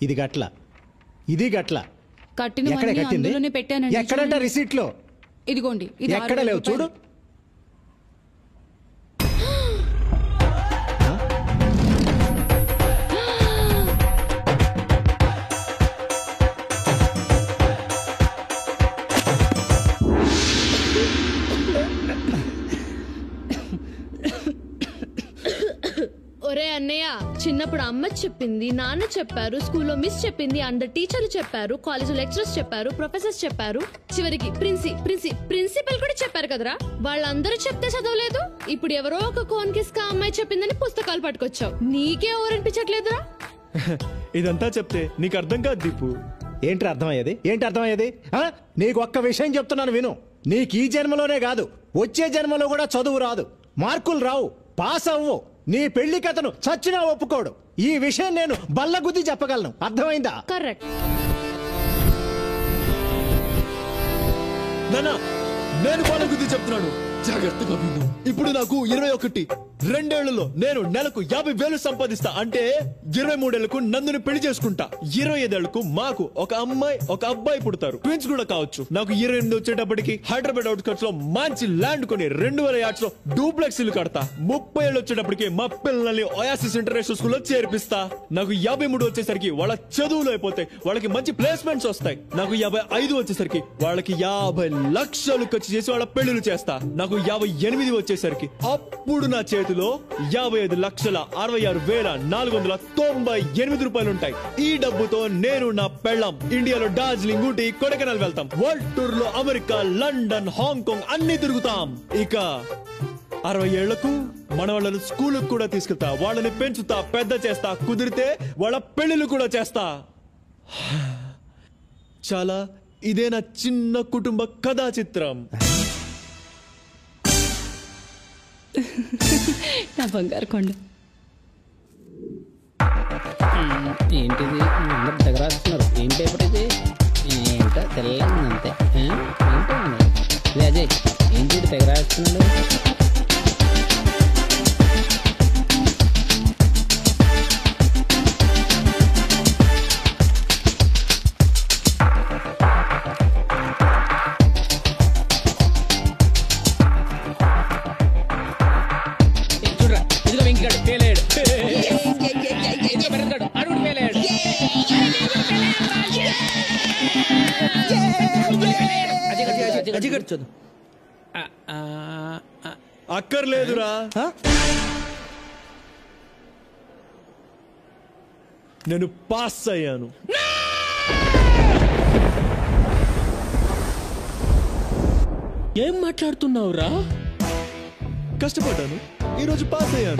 ఇది గట్ల ఇది గట్ల కట్టినవన్నీ అందులోనే పెట్టానండి. ఎక్కడంట రిసీట్లో? ఇదిగోండి. ఇది ఎక్కడ లేవు చూడు. ఒరే అన్నయ్య, చిన్నప్పుడు అమ్మ చెప్పింది, నాన్న చెప్పారు, స్కూల్లో మిస్ చెప్పింది, అందరు టీచర్లు చెప్పారు, కాలేజ్ లెక్చరర్స్ చెప్పారు, ప్రొఫెసర్స్ చెప్పారు, చివరికి ప్రిన్సిపల్ కూడా చెప్పారు కదరా. వాళ్ళందరూ చెప్తే చదవలేదు. ఇప్పుడు ఎవరో ఒక కోన్ కిస్కా అమ్మాయి చెప్పిందని పుస్తకాలు పట్టుకొచ్చావు. నీకే ఓరనిపించట్లేదురా? ఇదంతా చెప్తే నీకు అర్థం కాదు దీపు. ఏంటి అర్థమయ్యేది? నీకు ఒక్క విషయం చెప్తున్నాను విను. నీకు ఈ జన్మలోనే కాదు, వచ్చే జన్మలో కూడా చదువు రాదు, మార్కులు రావు, పాస్ అవ్వు. నీ పెళ్లి కథను చచ్చినా ఒప్పుకోడు. ఈ విషయం నేను బల్లగుద్ది చెప్పగలను. అర్థమైందా? కరెక్ట్. నేను బల్లగుద్ది చెప్తున్నాను, జాగ్రత్తగా విను. ఇప్పుడు నాకు 21. 2 ఏళ్లలో నేను నెలకు 50,000 సంపాదిస్తా. అంటే 23 ఏళ్లకు నందుని పెళ్లి చేసుకుంటా. 25 ఏళ్లకు మాకు ఒక అమ్మాయి ఒక అబ్బాయి పుడతారు. ట్విన్స్ కూడా కావచ్చు. నాకు 28 వచ్చేటప్పటికి హైదరాబాద్ అవుట్స్కట్స్ లో మంచి ల్యాండ్ కొని 2,000 యార్డ్స్ లో డూప్లెక్స్ ఇల్లు కడతా. 30 ఏళ్ళు వచ్చేటప్పటికి మా పిల్లల్ని ఓయాసిస్ ఇంటర్నేషనల్ స్కూల్లో చేర్పిస్తా. నాకు 53 వచ్చేసరికి వాళ్ళ చదువులు అయిపోతాయి, వాళ్ళకి మంచి ప్లేస్మెంట్స్ వస్తాయి. నాకు 55 వచ్చేసరికి వాళ్ళకి 50 లక్షలు ఖర్చు చేసి వాళ్ళ పెళ్లిళ్ళు చేస్తా. నాకు 58 వచ్చేసరికి అప్పుడు నా చేతిలో 55,66,498 రూపాయలు ఉంటాయి. ఈ డబ్బుతో నేను నా పెళ్ళాం ఇండియాలో డార్జిలింగ్, ఊటీ, కొడైకెనాల్ వెళ్తాం. వరల్డ్ టూర్ లో అమెరికా, లండన్, హాంకాంగ్ అన్ని తిరుగుతాం. ఇక 60 ఏళ్లకు మన వాళ్ళని స్కూల్ కూడా తీసుకెళ్తా, వాళ్ళని పెంచుతా, పెద్ద చేస్తా, కుదిరితే వాళ్ళ పెళ్లిళ్ళు కూడా చేస్తా. చాలా ఇదే నా చిన్న కుటుంబ కథా చిత్రం. నా బంగారు కొండ. ఏంటిది అందరు దగ్గర రాస్తున్నారు? ఏం పేపర్ ఇది? ఏంటో తెల్లంది అంతే. ఏంటో అజయ్, ఏంటి తెగ రాస్తున్నాడు? అక్కర్లేదురా, నేను పాస్ అయ్యాను. ఏం మాట్లాడుతున్నావురా? కష్టపడ్డాను, ఈరోజు పాస్ అయ్యాను.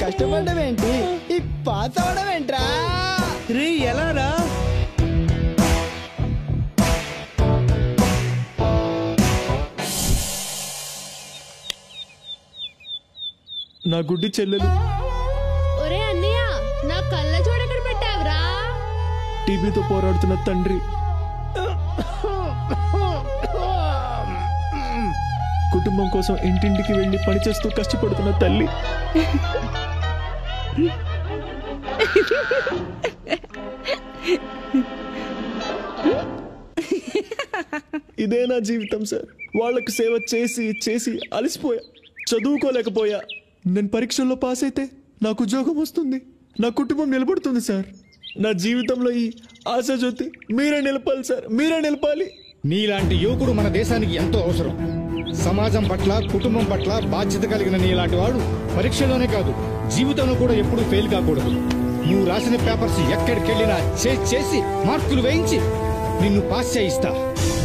కష్టపడడం ఏంటి, ఈ పాస్ అవడం ఏంట్రా? రే ఎలా రా? నా గుడ్డి చెల్లెలు. ఒరే అన్నయ్య, నా కళ్ళ చూడక్కడ పెట్టావురా. టీబీతో పోరాడుతున్న తండ్రి, కుటుంబం కోసం ఇంటింటికి వెళ్లి పనిచేస్తూ కష్టపడుతున్న తల్లి. ఇదే నా జీవితం సార్. వాళ్ళకు సేవ చేసి చేసి అలసిపోయా, చదువుకోలేకపోయా. నేను పరీక్షల్లో పాస్ అయితే నాకు ఉద్యోగం వస్తుంది, నా కుటుంబం నిలబడుతుంది సార్. నా జీవితంలో ఈ ఆశాజ్యోతి మీరే నిలపాలి సార్, మీరే నిలపాలి. నీలాంటి యువకుడు మన దేశానికి ఎంతో అవసరం. సమాజం పట్ల, కుటుంబం పట్ల బాధ్యత కలిగిన నీలాంటి వాడు పరీక్షలోనే కాదు, జీవితంలో కూడా ఎప్పుడూ ఫెయిల్ కాకూడదు. నువ్వు రాసిన పేపర్స్ ఎక్కడికెళ్ళినా చేసి మార్కులు వేయించి నిన్ను పాస్ చేయిస్తా.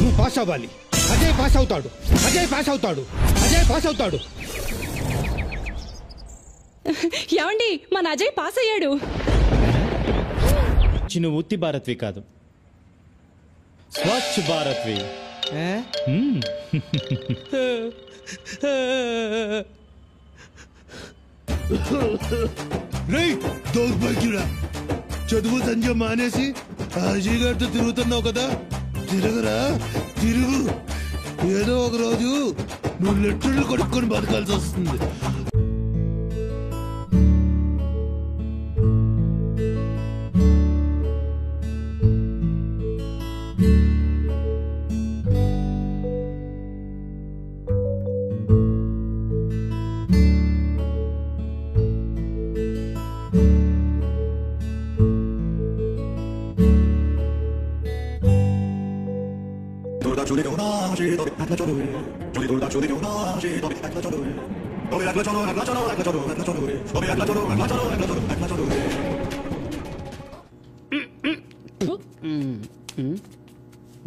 నువ్వు పాస్ అవ్వాలి. అజయ్ పాస్ అవుతాడు, అజయ్ పాస్ అవుతాడు, అజయ్ పాస్ అవుతాడు. ఏమండి, మన అజయ్ పాస్ అయ్యాడు. చిన్న ఉత్తి భారత్వి కాదు, స్వచ్ఛ భారత్వి. దౌర్భాగ్యుడా, చదువు సంజయ్ మానేసి అజయ్ గారితో తిరుగుతున్నావు కదా. తిరగరా, తిరుగు. ఏదో ఒక రోజు నువ్వు లెటర్లు కొడుక్కొని బతకాల్సి వస్తుంది.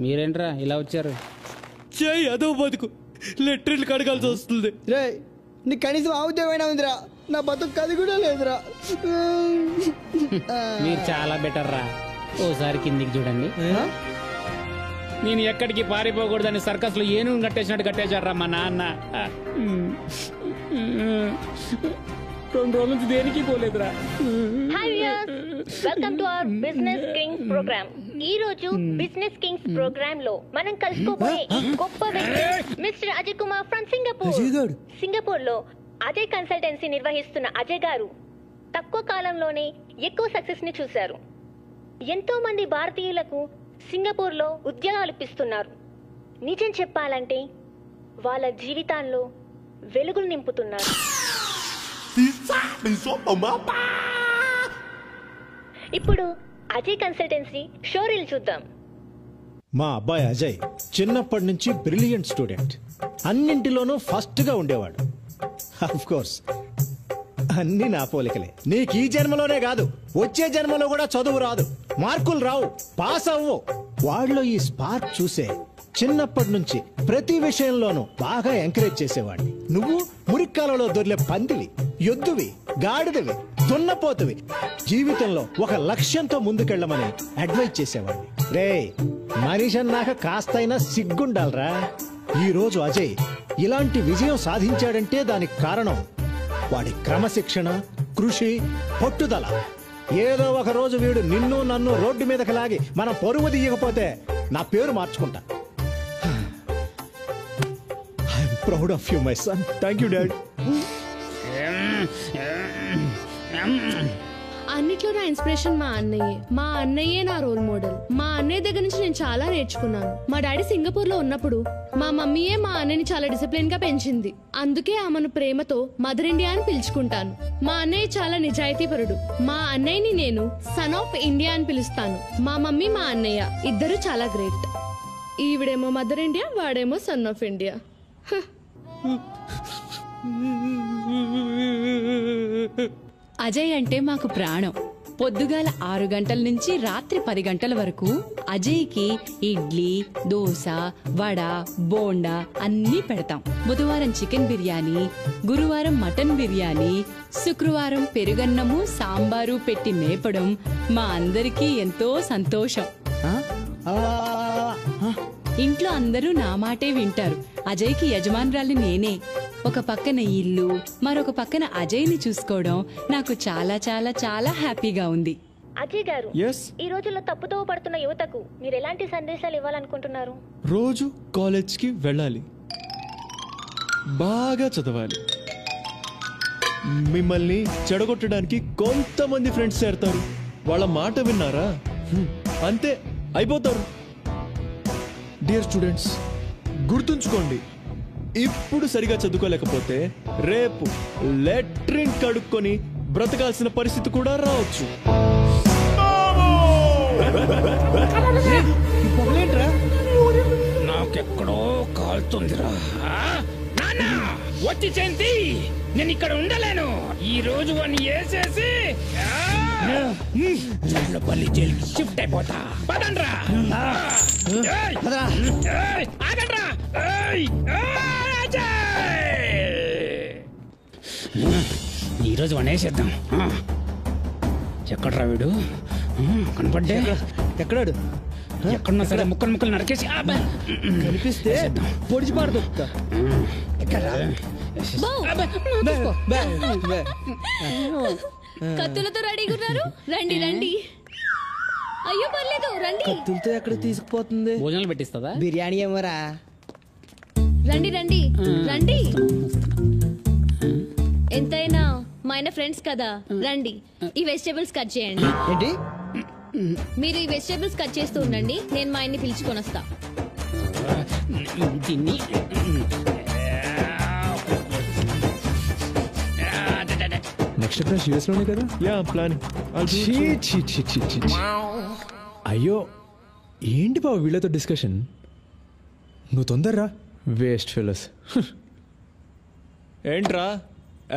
మీరేంట్రా ఇలా వచ్చారు? చేయి అదో బతుకు లెట్రిన్లు కడగాల్సి వస్తుంది. రే నీ కనీసం ఆవుద్యమైనా ఉందిరా, నా బతుకు అది కూడా లేదురా. మీరు చాలా బెటర్ రా. ఓసారి కిందికి చూడండి. నేను ఎక్కడికి పారిపోకూడదని సర్కస్ లో ఏనుగు కట్టేసినట్టు కట్టేశారా మా నాన్న. 2 రోజుల నుంచి దేనికి పోలేదురా. Hi viewers, welcome to our business kings program. ఈ రోజు బిజినెస్ కింగ్స్ ప్రోగ్రామ్ లో మనం కలుసుకోబోయే ఈ గొప్ప వ్యక్తి mister Ajay Kumar from Singapore. Singapore లో అజయ్ కన్సల్టెన్సీ నిర్వహిస్తున్న అజయ్ గారు తక్కువ కాలంలోనే ఎక్కువ సక్సెస్ ని చూశారు. ఎంతో మంది భారతీయులకు సింగపూర్ లో ఉద్యోగాలు ఇప్పిస్తున్నారు. నిజం చెప్పాలంటే వాళ్ళ జీవితాల్లో వెలుగులు నింపుతున్నారు. ఇప్పుడు అజయ్ కన్సల్టెన్సీ షోరీలు చూద్దాం. మా అబ్బాయి అజయ్ చిన్నప్పటి నుంచి బ్రిలియంట్ స్టూడెంట్. అన్నింటిలోనూ ఫస్ట్ గా ఉండేవాడు. ఆఫ్ కోర్స్ అన్ని నా పోలికలే. నీకు ఈ జన్మలోనే కాదు వచ్చే జన్మలో కూడా చదువు రాదు, మార్కులు రావు, పాస్ అవ్వు. వాళ్ళలో ఈ స్పార్క్ చూసే చిన్నప్పటి నుంచి ప్రతి విషయంలోనూ బాగా ఎంకరేజ్ చేసేవాడిని. నువ్వు మురిక్కాలలో దొర్లే పందివి, ఎద్దువి, గాడిదవి, దున్నపోతువి. జీవితంలో ఒక లక్ష్యంతో ముందుకెళ్ళమని అడ్వైజ్ చేసేవాడిని. రే మనిషి అన్నాక కాస్తైనా సిగ్గుండాలరా. ఈ రోజు అజయ్ ఇలాంటి విజయం సాధించాడంటే దానికి కారణం వాడి క్రమశిక్షణ, కృషి, పట్టుదల. ఏదో ఒక రోజు వీడు నిన్ను నన్ను రోడ్డు మీదకి లాగి మన పరువు తీయకపోతే నా పేరు మార్చుకుంటా. I'm proud of you my son. Thank you dad. అన్నిట్లో నా ఇన్స్పిరేషన్ మా అన్నయ్యే. మా అన్నయ్యే నా రోల్ మోడల్. మా అన్నయ్య దగ్గర నుంచి నేను చాలా నేర్చుకున్నాను. మా డాడీ సింగపూర్ లో ఉన్నప్పుడు మా మమ్మీయే మా అన్నయ్యని చాలా డిసిప్లిన్ గా పెంచింది. అందుకే ఆమెను ప్రేమతో మదర్ ఇండియా అని పిలుచుకుంటాను. మా అన్నయ్య చాలా నిజాయితీపరుడు. మా అన్నయ్యని నేను సన్ ఆఫ్ ఇండియా అని పిలుస్తాను. మా మమ్మీ మా అన్నయ్య ఇద్దరు చాలా గ్రేట్. ఈవిడేమో మదర్ ఇండియా, వాడేమో సన్ ఆఫ్ ఇండియా. అజయ్ అంటే మాకు ప్రాణం. పొద్దుగాల 6 గంటల నుంచి రాత్రి 10 గంటల వరకు అజయ్కి ఇడ్లీ, దోశ, వడ, బోండా అన్నీ పెడతాం. బుధవారం చికెన్ బిర్యానీ, గురువారం మటన్ బిర్యానీ, శుక్రవారం పెరుగన్నము, సాంబారు పెట్టి మేపడం మా అందరికీ ఎంతో సంతోషం. ఇంట్లో అందరూ నా మాటే వింటారు. అజయ్కి యజమానురాలి నేనే. ఒక పక్కన ఇల్లు, మరొక పక్కన అజయ్ని చూసుకోవడం నాకు చాలా చాలా చాలా హ్యాపీగా ఉంది. అజయ్ గారు, ఈ రోజుల్లో తప్పుతో పడుతున్న యువతకు మీరు ఎలాంటి సందేశాలు ఇవ్వాలనుకుంటున్నారు? రోజు కాలేజ్కి వెళ్ళాలి, బాగా చదవాలి. మిమ్మల్ని చెడగొట్టడానికి కొంతమంది ఫ్రెండ్స్ చేరతారు. వాళ్ళ మాట విన్నారా అంతే అయిపోతారు. డియర్ స్టూడెంట్స్, గుర్తుంచుకోండి, ఇప్పుడు సరిగా చదువుకోలేకపోతే రేపు లెట్రిన్ కడుక్కొని బ్రతకాల్సిన పరిస్థితి కూడా రావచ్చు. నాకెక్కడో కాలుతుందిరా. వచ్చి చెంది నేను ఇక్కడ ఉండలేను. ఈ రోజు వాడిని వేసేసి పల్లి జైలుకి షిఫ్ట్ అయిపోతా. పదండ్రా. ఆగండ్రా. ఈరోజు వాడిని వేసేద్దాం. ఎక్కడ్రా వీడు? కనపడ్డే. ఎక్కడాడు? ఎక్కడున్నా సరే ముక్కలు ముక్కలు నరికేసి కనిపిస్తే పొడిచి పాడు దొక్కుతా. కత్తులతో రెడీగా ఉన్నారు. రండి రండి. అయ్యో పర్లేదు రండి. కత్తులతో ఎక్కడ తీసుకుపోతుంది? భోజనాలు పెట్టిస్తుందా? బిర్యానీ ఏమోరా. రండి రండి రండి. ఎంతైనా మా ఆయన ఫ్రెండ్స్ కదా. రండి, ఈ వెజిటేబుల్స్ కట్ చేయండి. ఏంటి? మీరు ఈ వెజిటేబుల్స్ కట్ చేస్తూ ఉండండి, నేను మా ఆయన్ని పిలుచుకొని వస్తా. దీన్ని నెక్స్ట్ క్లాస్ యూఎస్ లోనే కదా? Yeah plan. అయ్యో ఏంటి బాబు వీళ్ళతో డిస్కషన్? నువ్వు తొందరరా. Waste fellows. ఏంట్రా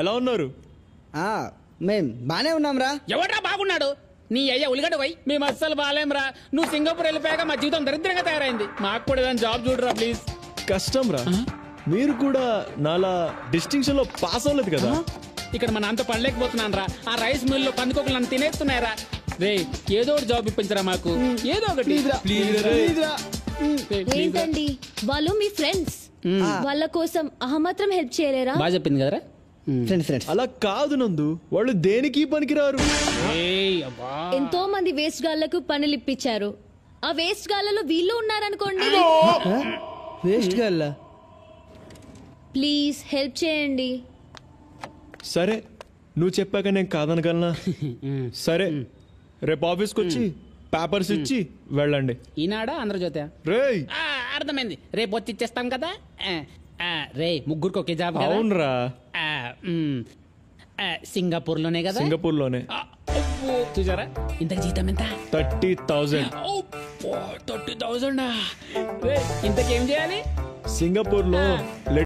ఎలా ఉన్నారు? మేం బానే ఉన్నాం రా. ఎవడ్రా బాగున్నాడు? నీ అయ్యా ఉలిగడ్డ పోయి మేము అస్సలు బాగాలేంరా. నువ్వు సింగపూర్ వెళ్ళిపోయాక మా జీవితం దరిద్రంగా తయారైంది. మాకు కూడా ఏదైనా జాబ్ చూడరా ప్లీజ్. కష్టం రా. మీరు కూడా నాలా డిస్టింక్షన్ లో పాస్ అవ్వలేదు కదా. ఇక్కడ మన అంత పడలేకపోతున్నాను రా. ఆ రైస్ మిల్ లో పందుకోకలు నన్ను తినేస్తున్నారా. రే ఏదో ఒకటి జాబ్ ఇప్పించరా మాకు, ఏదో ఒకటి. ఏంటండి వాళ్ళు మీ ఫ్రెండ్స్, వాళ్ళ కోసం మాత్రం హెల్ప్ చేయలేరా? బాగా చెప్పింది కదరా. ఫ్రెండ్స్ అలా కాదు నందు, వాళ్ళు దేనికి పనికిరారు. ఎంతో మంది వేస్ట్ గాళ్లకు పనులు ఇప్పించారు. ఆ వేస్ట్ గాళ్లలో వీళ్ళు ఉన్నారనుకోండి. వేస్ట్ గల్లా. ప్లీజ్ హెల్ప్ చేయండి. సరే నువ్వు చెప్పాక నేను కాదనగలనా? సరే రేపు ఆఫీస్కి వచ్చి పేపర్స్ ఇచ్చి వెళ్ళండి. ఈనాడా ఆంధ్రజ్యోతి? రేయ్ అర్థమైంది, రేపు వచ్చి ఇచ్చేస్తాం కదా. రే ముగ్గురికి ఒకే జాబ్ కదా? అవునరా. సింగపూర్ లోనే కదా? సింగపూర్ లోనే. చూసారా ఇంత జీతం ఎంత? 30,000. 30,000. ఇంతకేం చేయాలి? సింగపూర్ లో